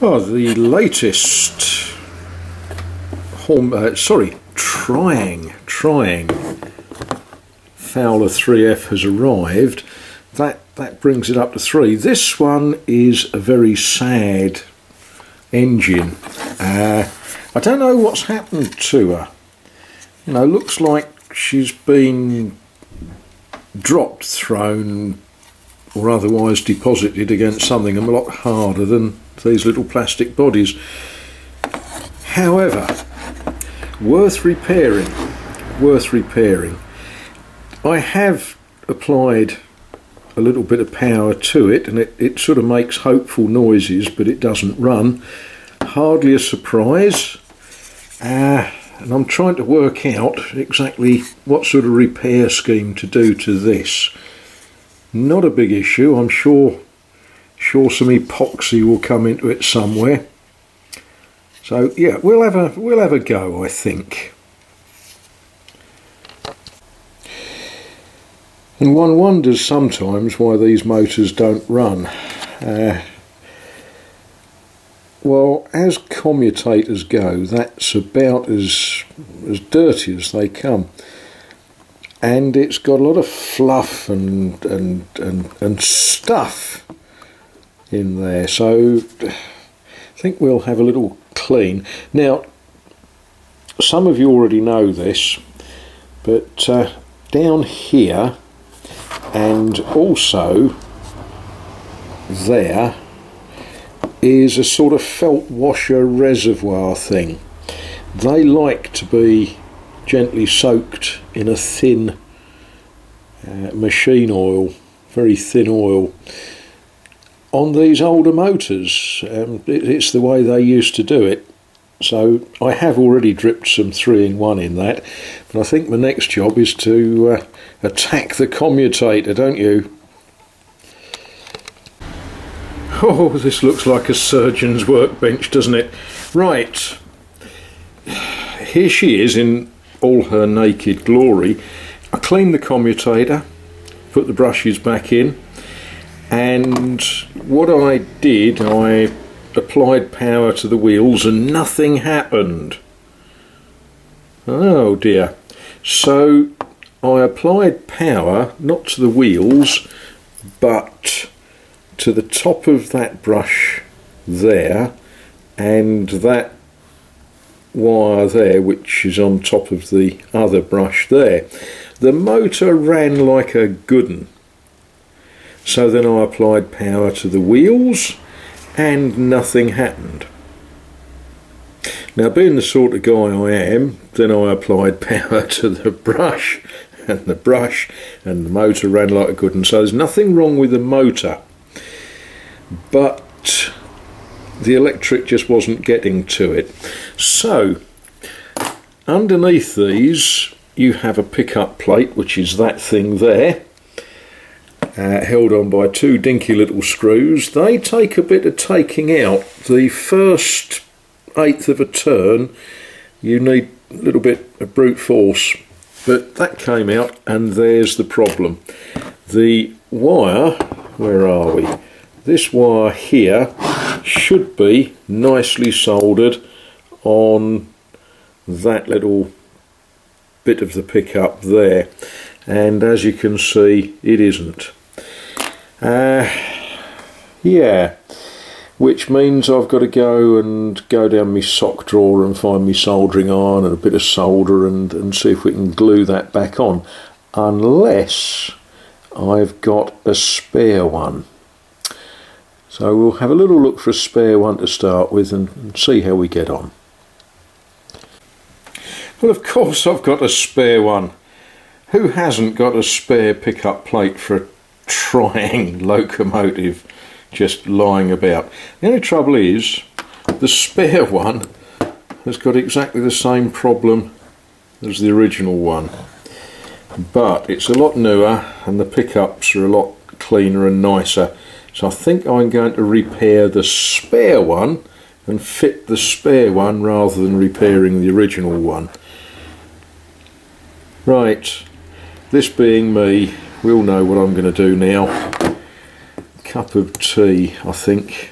Oh, the latest Triang Fowler 3F has arrived. That brings it up to 3. This one is a very sad engine. I don't know what's happened to her. You know, looks like she's been dropped, thrown, or otherwise deposited against something a lot harder than these little plastic bodies. However, worth repairing. I have applied a little bit of power to it, and it sort of makes hopeful noises, but it doesn't run. Hardly a surprise. And I'm trying to work out exactly what sort of repair scheme to do to this. Not a big issue. I'm sure some epoxy will come into it somewhere. So yeah, we'll have a go, I think. And one wonders sometimes why these motors don't run. Well, as commutators go, that's about as dirty as they come, and it's got a lot of fluff and stuff in there. So I think we'll have a little clean. Now, some of you already know this, but down here and also there is a sort of felt washer reservoir thing. They like to be gently soaked in a thin machine oil, very thin oil. On these older motors, it's the way they used to do it. So I have already dripped some 3-in-1 in that, but I think my next job is to attack the commutator, don't you? Oh, this looks like a surgeon's workbench, doesn't it? Right, here she is in all her naked glory. I cleaned the commutator, put the brushes back in, and what I did, I applied power to the wheels and nothing happened. Oh dear. So I applied power not to the wheels but to the top of that brush there and that wire there, which is on top of the other brush there. The motor ran like a good 'un. So then I applied power to the wheels and nothing happened. Now, being the sort of guy I am, then I applied power to the brush and the motor ran like a good 'un. So there's nothing wrong with the motor, but the electric just wasn't getting to it. So underneath these you have a pickup plate, which is that thing there, held on by 2 dinky little screws. They take a bit of taking out. The first 1/8 of a turn you need a little bit of brute force, but that came out, and there's the problem. The wire, where are we? This wire here should be nicely soldered on that little bit of the pickup there, and as you can see, it isn't. Yeah, which means I've got to go down my sock drawer and find my soldering iron and a bit of solder and see if we can glue that back on, unless I've got a spare one. So we'll have a little look for a spare one to start with and see how we get on. Well, of course I've got a spare one. Who hasn't got a spare pickup plate for a Triang locomotive just lying about? The only trouble is the spare one has got exactly the same problem as the original one, but it's a lot newer and the pickups are a lot cleaner and nicer. So I think I'm going to repair the spare one and fit the spare one rather than repairing the original one. Right, this being me, we'll know what I'm going to do now. Cup of tea, I think.